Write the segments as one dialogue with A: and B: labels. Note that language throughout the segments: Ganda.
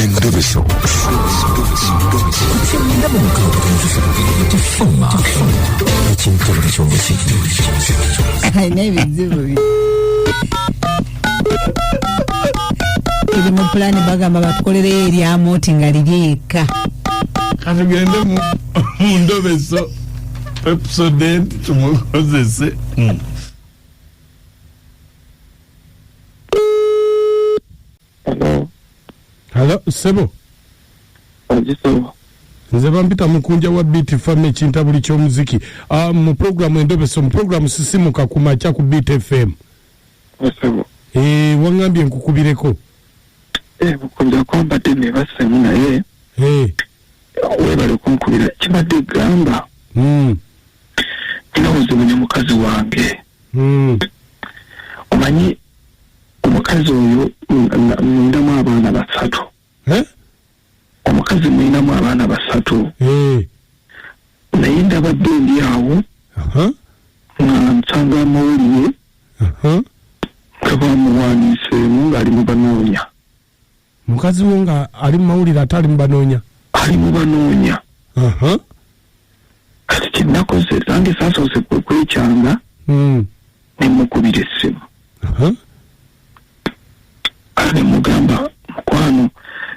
A: Endobeso.
B: Tuli mu plani bagamba batukolere erya moti nga liri eka.
C: Katugende mu Ndobeso episode tumukozese. Hello, Sebo.
D: Ajisebo.
C: Nze bampita mukunja wa Beat FM ekintabuli ky'omuziki. Mu program Endobeso, mu program sisimuka ku macha ku Beat FM.
D: Sebo.
C: Wangambye nkukubireko.
D: Mukunja kwamba tene basemu naye. Webale kunkubira kibadde gamba. Ina uzimunye mukazi wange. Omanyi omukazi oyo mwinamu abaana basatu. Omukazi mwinamu abaana basatu. Naye ndabadde ndi awo nga nsanga amawulire nga bamuwaaniseemu ng'ali mu banoonya.
C: Mukazi wo nga ali mu mawulire ate ali mu banoonya?
D: Ali mu banoonya. Kati kinakoze zange saasoose kwekyanga ne mukubira essimu. Ne mugamba mukwano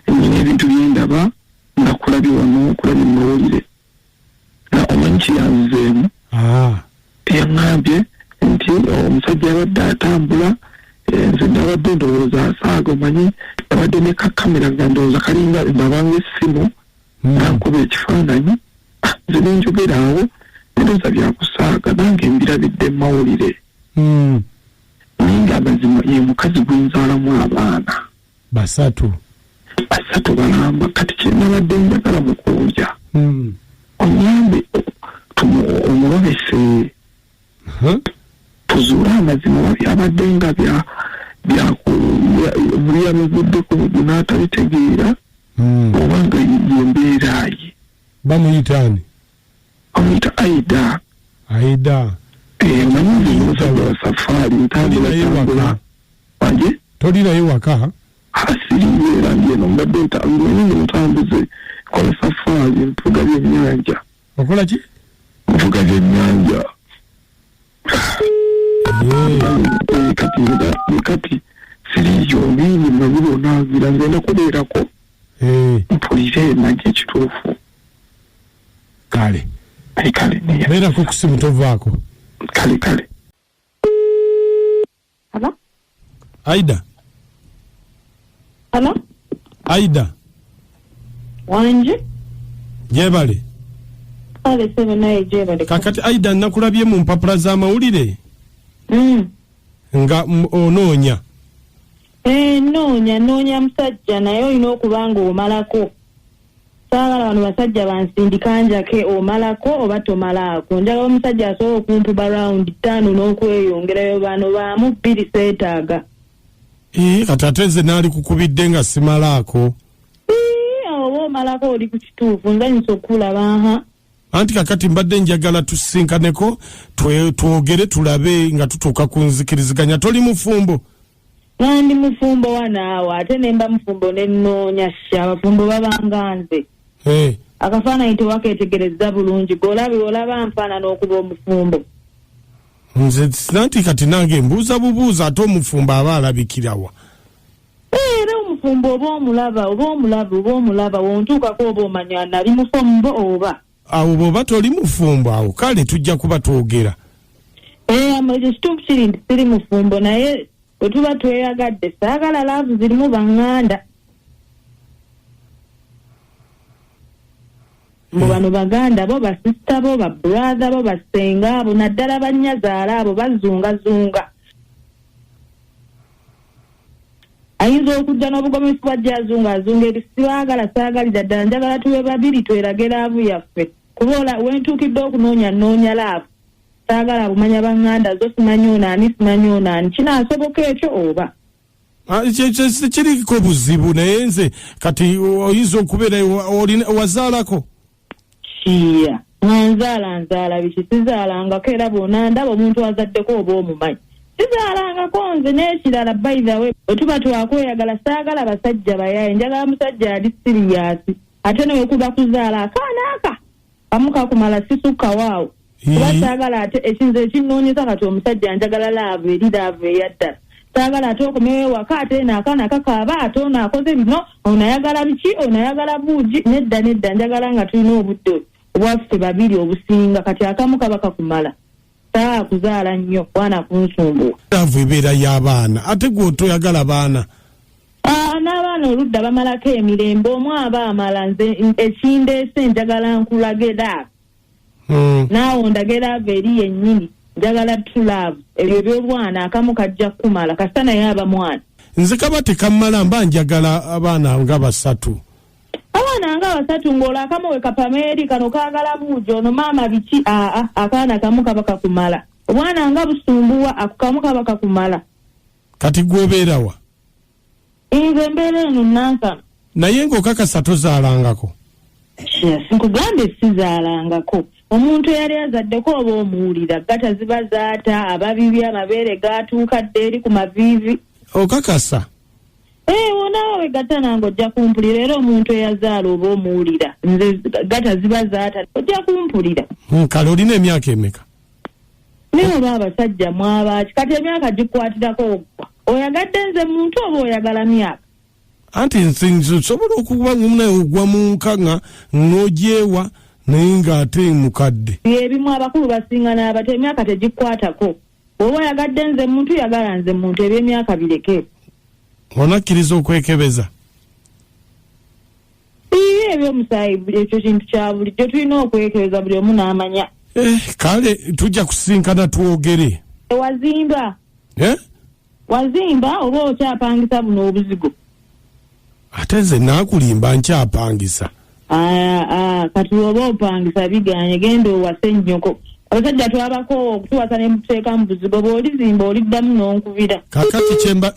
D: nyina ebintu byendaba nga kulabye wano kulabye mumawulire nga omanyi kiyanzeemu yaŋŋambye nti omusajja abadde atambula nze nabadde ndowooza asaaga omanyi abadde ne kakamera nga ndowooza kalinga babanga essimu nankuba ekifaananyi nze nenjogera awo ndowooza byakusaaga nange mbirabidde mu mawulire naye nga amazima ye mukazi gwenzaalamu abaana
C: basatu
D: balamba. Kati kyenabadde njagala mukunja onyambe omulobese tuzuule amazima wabyabadde nga buli yamuvuddeko n'atabitegeera oba nga yembeeraayi.
C: Bamuyitaani?
D: Bamuyita Aida. Manyi omusajja wa safaari ntambula wanje
C: tolinayo waka
D: asiriyeera ndieno mbadde ntambula mutambuze kola safaari mpuga byennyanja.
C: Okola ki?
D: Mpuga byennyanja. Kati siriyo nini mabiro nagira ngenda kubeerako mpulire nange ekituufu.
C: Kale
D: niya
C: beerako ku simu tovaako.
D: Kale.
E: Hello?
C: Aida.
E: Wanje?
C: Jebale.
E: Kale sebe naye jebale.
C: Kakati Aida nakulabye mu mpapula z'amawulire. Nga onoonya.
E: Noonya musajja naye olina okubanga omalako. Saagala bano basajja bansindikanjake omalako oba tomalaako. Njagala omusajja asobola okumpuba round 5 n'okweyongerayo bano baamu 2 seetaaga.
C: Kati ate nze naali kukubidde nga simalaako.
E: Oba omalako oli ku kituufu nzanyisa okulaba.
C: Anti kakati mbadde njagala tusinkaneko twogere tulabe nga tutuuka ku nzikiriziganya. Toli mufumbo?
E: Ndi mufumbo wanaawe ate nemba mufumbo nenoonya sha abafumbo babanga nze. Akafaananyi tewakeetegereza bulungi olaba nfaanana okuba omufumbo.
C: Nze sinanti kati nange mbuuza bubuuza ate omufumbo aba alabikirawa.
E: Era omufumbo oba omulaba wontuukako oba omanya nali mufumbo oba.
C: Awo bw'oba toli mufumbo awo kale tujja kuba twogera.
E: Ekitundu kiri nti siri mufumbo naye bwe tuba tweyagadde saagala laavu zirimu baŋŋanda. Mbu bano baganda bo basista bo babrother bo basenga abo naddala bannyazaala abo bazungazunga. Ayinza okujja n'obugomesi bwajja azungazunga ebisibaagala saagalira ddala njagala tube babiri twerage laavu yaffe kuba wentuukidde okunoonya laavu saagala bumanya baŋŋanda zo simanyi onaani kinaasoboka ekyo oba.
C: Kiriko buzibu naye nze kati oyinza okubeera wazaalako.
E: Nzaala biki sizaalangako era bw'onandaba omuntu azaddeko oba omumanyi sizalanga konze n'ekirala by the way otuba twakweyagala saagala basajja bayaye njagala musajja ali serious ate ne wekuba kuzaala akaana aka kamuka kumala sisuka waawo kuba saagala ate ekinze ekinoonyesa kati omusajja njagala laavu eri laavu eyaddala saagala ate okumewe waka ate n'akaana kakaaba ate ono akoze bino ono ayagala biki ono ayagala buugi nedda njagala nga tulina obudde obwaffe babiri obusinga kati akamu kaba kakumala saa kuzaala nnyo bwana kunsumbuwa
C: laavu ebeera y'abaana ate gwe otoyagala baana
E: n'abaana oludda bamalako emirembe omu aba amala nze ekindeese njagala nkulagera naawe ndagera ava eri yennyini njagala tulaavu ebyo by'obwana akamu kajja kumala kasita naye aba mwana
C: nze kaba tekammala mba njagala abaana nga 3
E: abaana nga 3 ng'olwo akamu we kapameeri kano kaagala buugi ono maama biki akaana kamu kaba kakumala obwana nga busumbuwa ako kamu kaba kakumala
C: kati gwobeerawa
E: nze mbeera eno nankano
C: naye ng'okakasa tozaalangako
E: sinkugambe sizaalangako omuntu eyali azaddeko oba omuwulira gata ziba zaata ababibi amabeere gaatuukadde eri ku maviivi
C: okakasa
E: wonaawe gata nange ojja kumpulira era omuntu eyazaala oba omuwulira nze gata ziba zaata ojja kumpulira
C: kale olina emyaka emeka
E: naye oba abasajja mwabaki kati emyaka gikwatirako ogwa oyagadde nze muntu oba oyagala myaka
C: anti nsinzi osobola okuba ng'omunaye ogwa mu nkaŋŋa n'ogyewa naye ng'ate mukadde
E: ebimu abakulu basinga n'abato emyaka tegikwatako oba oyagadde nze muntu yagala nze muntu eby'emyaka bireke
C: onakkiriza okwekebeza
E: ebyomusaayi ekyo kintu kya bulijjo tulina okwekebeza buli omu n'amanya
C: kale tujja kusinkana twogere
E: wazimba oba okyapangisa buno obuzigo
C: ate nze naakulimba nkyapangisa
E: kati oba opangisa biganye genda owase nnyoko abasajja twabako okutuwasa ne muteeka mu buzigo bw'olizimba oliddamu n'onkubira
C: kakati kyemba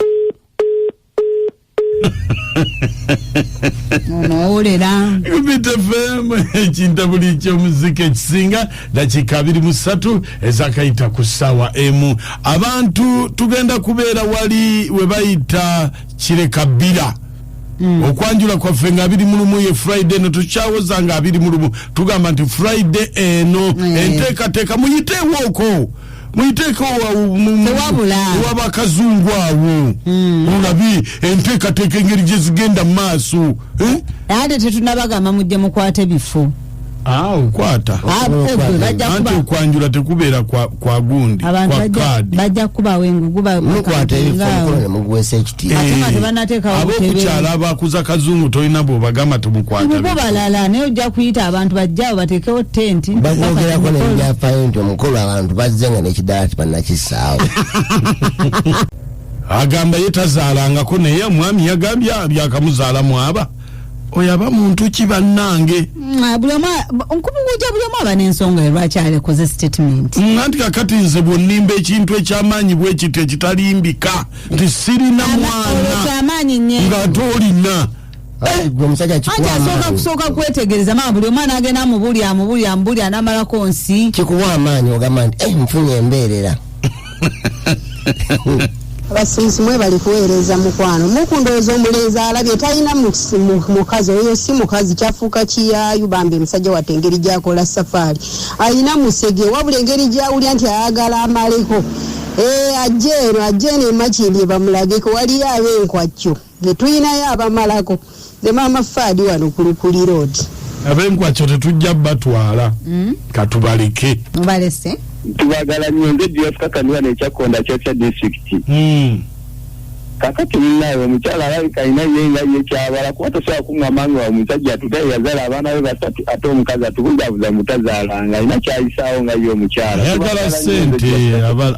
B: onowulira
C: BTFM ekintabuli ky'omuzika ekisinga dakiika 23 ezakayita ku ssaawa emu abantu tugenda kubeera wali we bayita Kirekabbira okwanjula kwaffe nga 21 ye Friday no tukyawoza nga 21 tugamba nti Friday eno enteekateeka muyiteewoko muyiteeko wabakazungu awo olabi enteekateeka engeri gye zigenda mu maaso
B: ate tetunabagamba mujje mukwate bifo
C: okwata anti okwanjula tekubeera kwa gundi kwa kaadi
B: bajja kubawa engugu
A: mukwata ebifo mugwesa ekitiibwa
C: abokukyala abakuza kazungu tolina bw'obagamba temukwata
B: bifo balala naye ojja kuyita abantu bajjawo bateekewo tenti
A: bazogerako n'ebyafaayo nti omukolo abantu bazze nga n'ekidaala tibannakissaawo
C: agamba ye tazaalangako naye omwami yagambye byakamuzaalamu aba oyo aba muntu ki bannange
B: nkubunguja buli omu aba n'ensonga lwaki alekoze statement
C: anti kakati nze bwonnimba ekintu ekyamaanyi bwe kiti ekitalimbika nti sirina mwana ng'ate olina
B: anti asooka kwetegereza maa buli omwana agenda amubulya anamalako nsi
A: kikuwa amaanyi ogamba nti nfunye embeerera
F: abasinzi mwe bali kuweereza mukwano mukundooza omulenzi alabye talina mukazi oyo si mukazi kyafuuka kiyaayu bambi musajja watte engeri gyakola safaari alina musege wabula engeri gyawulya nti ayagala amaleko ajje eno emakindye bamulageko waliyo ab'enkwacyo be tuyinayo abamalako ze maama faadi wano ku Lukuli Road
C: ab'enkwacyo tetujja batwala katubaleke
B: mubalese
D: tubagala nnyo nze Dioscakanwa n'ekyakonda kya district kakati munaye omukyala alabika alina yenga yekyabala kuba tosobola kuŋŋa mangu wa omusajja atutaye yazaala abaana be 3 ate omukazi atubuzabuza mutazaalanga alina kyayisaawo nga ye omukyala
C: ayagala ssente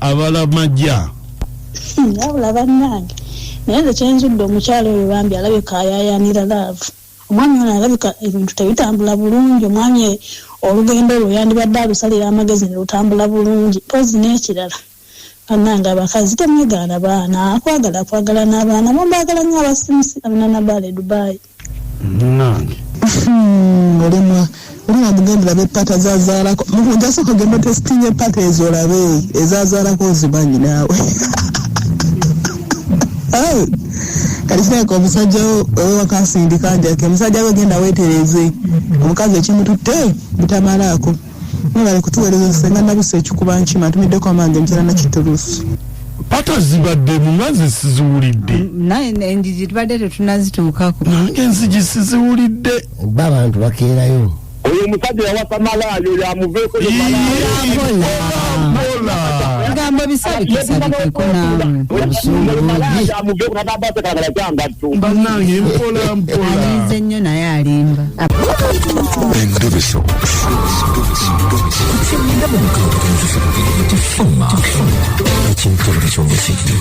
C: abala majja
G: abula bannange naye nze kyenzudde omukyala oyo bambi alabika ayayanira laavu omwami ono alabika ebintu tebitambula bulungi omwami olugendo olwo yandibadde alusalira amagezi ne lutambula bulungi pozi n'ekirala bannange abakazi temwegaana baana akwagala n'abaana mumbaagala nnyo abasimusi abinana baale Dubai
A: olimwa
H: Olina mugendera bepata zazaalako mukunjasooka genda testinga epata ezo olabe ezazaalako ozimanyi naawe kaliseeko omusajja owakasindika njake omusajja we genda weetereze omukazi ekimututte butamalaako nibali kutuweereza zisenga nabuse ekikuba nkima ntumiddeko amange emkyala nakituluusi
C: pata zibadde mu nganze siziwulidde
B: enjiji tubadde tetunazituukako
C: nange enzigi siziwulidde
A: ba abantu bakeerayo
I: oyo omusajja yawasa malaayo yamuveeko
B: ebigambo bisabikesabikeko naawe
C: bannange mpola
B: aliize nnyo naye alimba
J: endobeso ekintu ekyomuziki